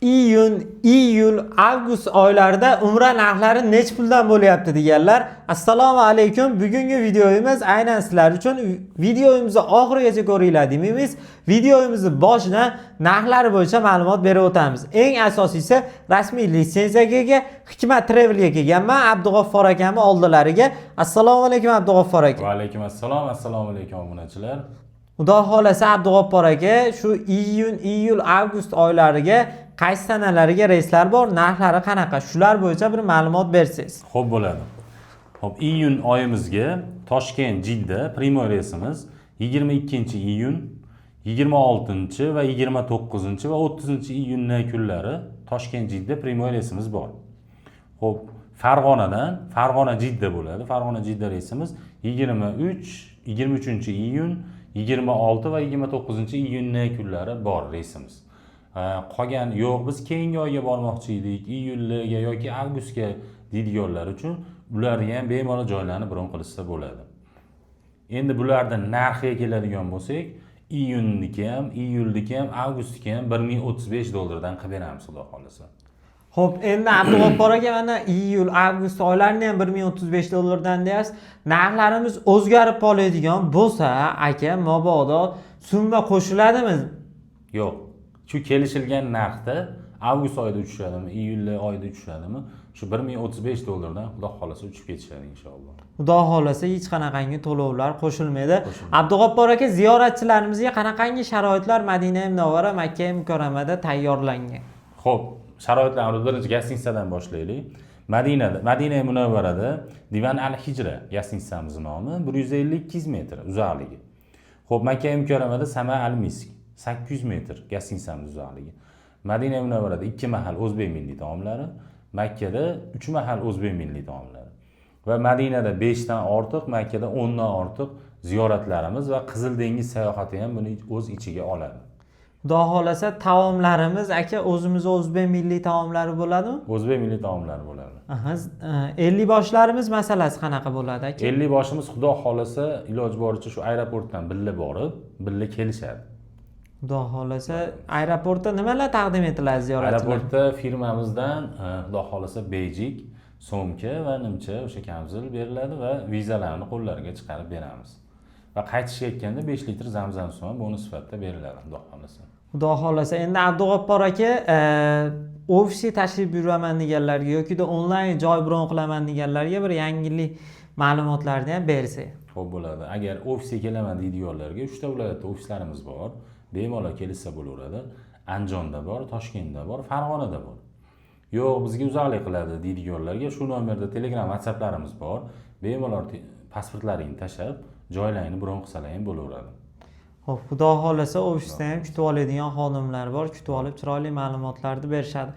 iyul, avgust oylarida umra narxlari nech puldan bo'lyapti deganlar. Assalomu alaykum. Bugungi videomiz aynan sizlar uchun videomizni oxirigacha ko'ringlar demaymiz. Videomizni boshidan narxlari bo'yicha ma'lumot berib o'tamiz. Eng asosiysi rasmiy litsenziyaga ega Hikmat Travel'ga kelganman. Abdug'offar akamning oldilariga. Assalomu alaykum Abdug'offar aka. Va alaykum assalom. Assalomu alaykum obunachilar. Xudo xolasa Abdug'offar aka shu iyul, avgust oylariga qaysi sanalariga reyslar bor, narxlari qanaqa? Shular bo'yicha bir ma'lumot bersangiz. Xo'p bo'ladi. Xo'p, iyun oyimizga Toshkent Jidda primoy reysimiz 22-iyun, 26 va 29 va 30-iyunning kunlari Toshkent Jidda primoy reysimiz bor. Xo'p, Farg'ona Jidda bo'ladi. Farg'ona Jidda reysimiz 23-iyun, 26 va 29-iyunning kunlari bor reysimiz. Qolgan yo'q, biz keyingi oyga bormoqchi edik, iyulga yoki avgustga deydiganlar uchun ularga ham bemalol joylarni bron qilishsa bo'ladi. Endi bularning narxiga keladigan bo'lsak, iyunniki ham, iyulniki ham, avgustniki ham $1035 dan qilib beramiz, xudo xolasa. Xo'p, endi Abdug'offar aka mana iyul, avgust oylarini ham $1035 dan deyapsiz. Narxlarimiz o'zgarib qoladigan bo'lsa, aka, mabodo summa qo'shiladimi? Yo'q. Shu kelishilgan narxda avgust oyida uchiradimi, iyul oyida uchiradimi? Shu $1035 dan xudo xolasa uchib ketishadi inshaalloh. Xudo xolasa hech qanaqangi to'lovlar qo'shilmaydi. Abdug'offar aka, ziyoratchilarimizga qanaqangi sharoitlar Madina Munavvara, Makka Mukarramada tayyorlangan? Xo'p, sharoitlarni birinchi gastinisadan boshlaylik. Madina Munavvarada Divan al-Hijra gastinitsamizning nomi 152 metr uzoqligi. Xo'p, Makka Mukarramada Sama al-Misk 800 metr gastinitsamiz uzoqligi. Madina Munavvarada 2 mahal o'zbek milliy taomlari, Makkada 3 mahal o'zbek milliy taomlari. Va Madinada 5 dan ortiq, Makkada 10 dan ortiq ziyoratlarimiz va Qizil dengiz sayohati ham buni o'z ichiga oladi. Xudo xolasa taomlarimiz aka o'zimiz o'zbek milliy taomlari bo'ladimi? O'zbek milliy taomlari bo'ladi. 50 boshlarimiz masalasi qanaqa bo'ladi aka? 50 boshimiz xudo xolasa iloj boricha shu aeroportdan billa borib, billa kelishadi. Xudo xolasa aeroportda nimalar taqdim etiladi ziyoratchilarga? Aeroportda firmamizdan xudo xolasa bejik, so'mka va nimcha o'sha kamzul beriladi va vizalarni qo'llariga chiqarib beramiz. Va qaytishayotganda 5 litr zamzam suvi bonus sifatida beriladi, xudo xolasa. Xudo xolasa endi Abdug'offar aka ofisga tashrif buyuraman deganlarga yoki onlayn joy bron qilaman deganlarga bir yangilik ma'lumotlarni ham bersangiz. Xo'p bo'ladi. Agar ofisga kelaman deydiganlarga 3 ta viloyatda ofislarimiz bor. Bemalol kelsa bo'laveradi. Andijonda bor, Toshkentda bor, Farg'onada bor. Yo'q, bizga uzoqlik qiladi deydiganlarga shu nomerda Telegram, WhatsApplarimiz bor. Bemalol pasportlaringni tashab, joylaringni bron qilsalar ham bo'laveradi. Xo'p, xudo xolasa ofisda ham kutib oladigan xodimlar bor, kutib olib chiroyli ma'lumotlarni berishadi.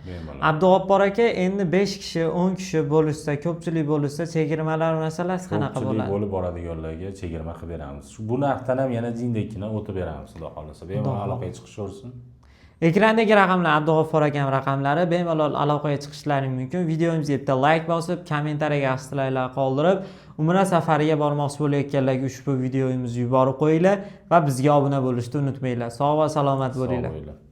Abdug'offar aka, endi 5 kishi, 10 kishi bo'lsa, ko'pchilik bo'lsa, chegirmalar masalasi qanaqa bo'ladi? Ko'pchilik bo'lib boradiganlarga chegirma qilib beramiz. Shu bu narxdan ham yana jindekkina o'tib beramiz, xudo xolasa. Bemalol aloqaga chiqishaversin. Ekrandagi raqamlar Abdug'offar akam raqamlari, bemalol aloqaga chiqishlaring mumkin. Videomizga bitta like bosib, kommentariyaga hashtaglar qoldirib, Umra safariga bormoqchi bo'layotganlarga ushbu videomizni yuborib qo'yinglar va bizga obuna bo'lishni unutmanglar. Sog' va salomat bo'linglar.